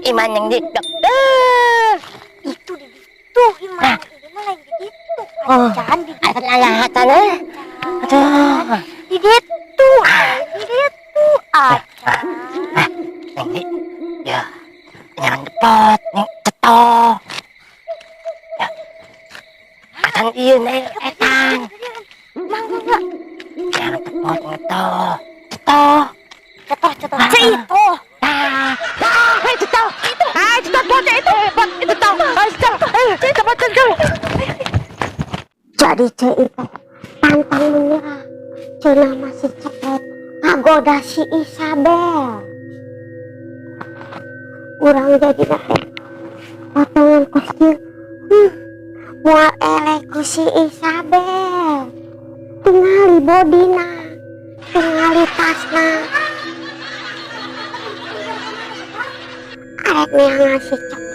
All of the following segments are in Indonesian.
Iman yang di Itu di situ Iman. Ini mah lagi di situ. Acan di situ. Acan aduh. Di situ. Di situ. Acan. Ini ya jangan depot nih cetok ya acan iya nih etan Mangga. jangan depot ngetok cetok Cetok. Itu. Cetok bocah itu cetok Jadi Cik itu pantang menyerah. Cina masih cepet ngagoda si Isabel. Urang jadi nate potongan kecil. Mual elek ku si Isabel. Tingali bodina, tingali tasna. Arek nih ngasih cepet.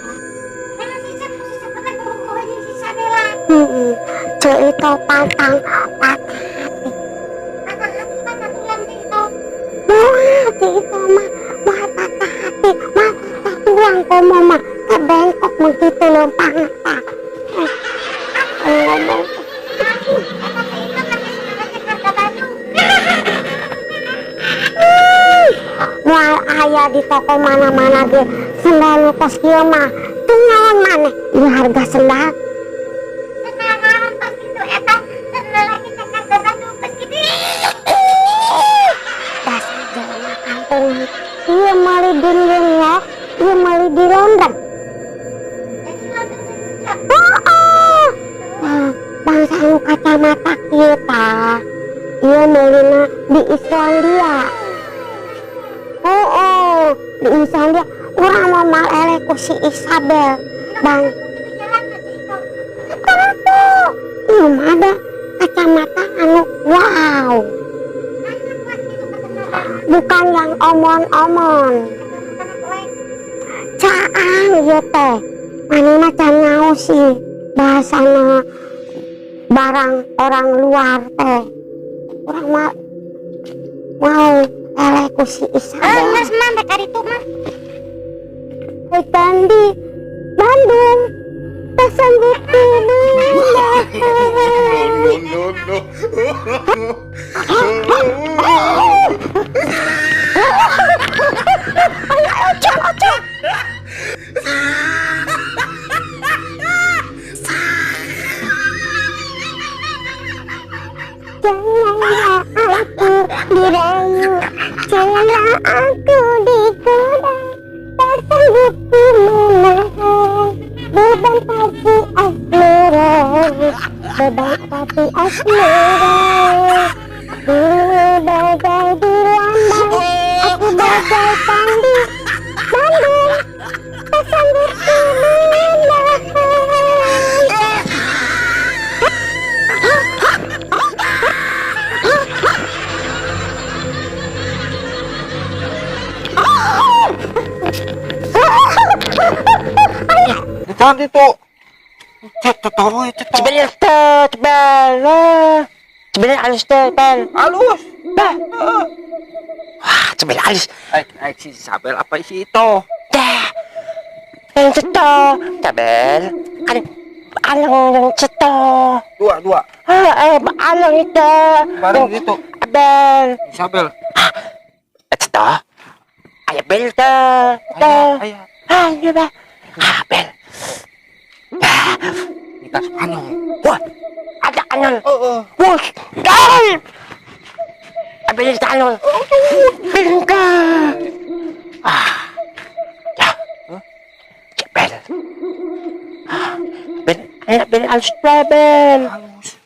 Cek itu pantang patah hati. Hati itu mah patah hati, patah tulang komo mah kebengkok begitu lempang tak. Ngomong. Mual ayah di toko mana-mana ge sendal kos kieu mah teu naon maneh ieu harga sendal. Dasar jelema kampung ieu meuli di New York, ieu meuli di London. Bangsa nu kacamata kieu tah ieu meulina di Islandia. Di Islandia urang mau mal elek ku si Isabel. Bang ieu mah ada kacamata anu wow. Bukan yang omon-omon. Caang ieu teh. Manehna can nyaho sih bahasana barang orang luar teh. Urang mah mau elek ku si Isabel. Mas mandek ari itu mah. Hutan di Bandung. Tersanggup Janganlah aku dirayu, janganlah aku digoda, tak sanggup ku menahan beban hati asmara, beban hati asmara. Dulu bagai dilanda, aku bagaikan di Bandung, tak sanggup ku menahan. Jangan itu. Tahu itu. Sebenarnya halus tebal. Halus. Wah, sebenarnya halus. Si Isabel apa isi itu? Dah. Yang cetok, tabel. Kan alang yang cetok. Dua. Alang itu. Barang itu. Abel. Isabel. Cetok. Ayah bel tuh. Ayah. Ayo bah. Abel. Kita Spanyol. Wah, ada kanal. Bos. Dal. Abel kanal. Bingka. Ya. Bel. Bel halus bel. Halus.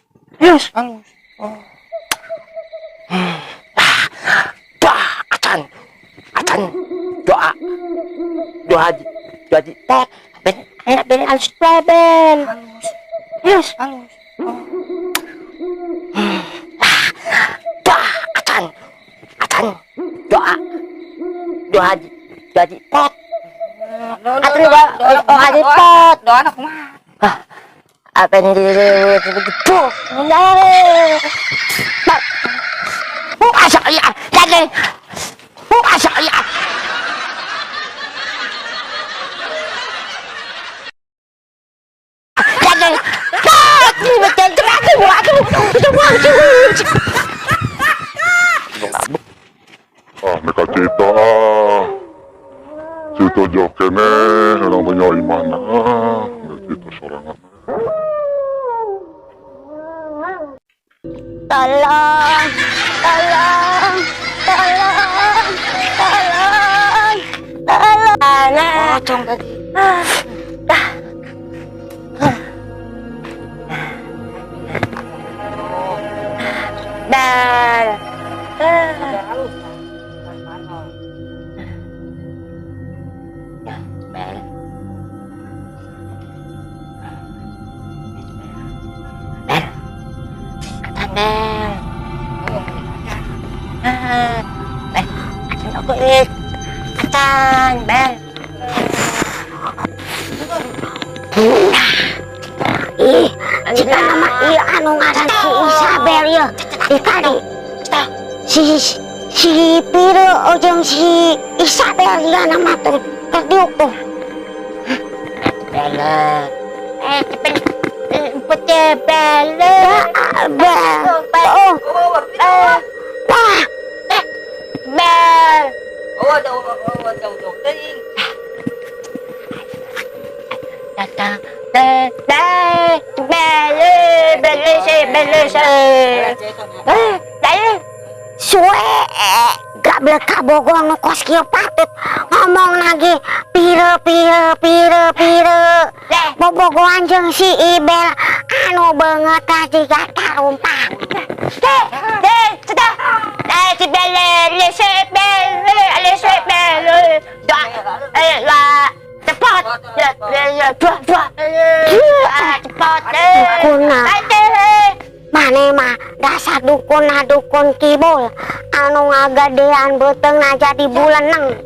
Doa acan. Doa di pot. Ben halus bel. Halus. Doa acan. Doa di pot. Acan doa di pot. Doa anak mah. Apa ini begitu? Buka saya, jadi buka saya. Nakacita Cito jauh kene orang punya iman Cito sorangan Tolong, tolong, tolong, tolong, tolong. Anak. Pocong tadi. Bel. Bel. Bel. Katan Bel. Bel. Katan aku ik. Katan Bel. Ih, jika nama iya anu ngaran si Isabel ya, dikali si Piro ojeng si Isabel ya nama tuh terdiuk tuh. Bel. Cepet. Putih Bel. Bel, oh, wah, Bel. Datang. suwe, gak boleh kabogong kos kieu patut ngomong lagi pire. Bobogohan jeung si Ibel anu beungeut jiga tarumpah. Mane mah dasar dukun kibul anu ngagadean beutengna jadi buleneng.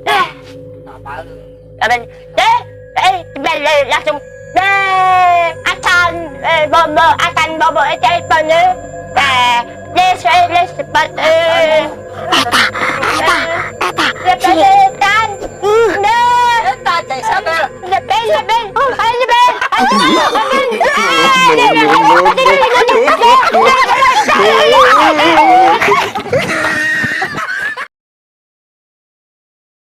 Langsung akan bobo telepon Si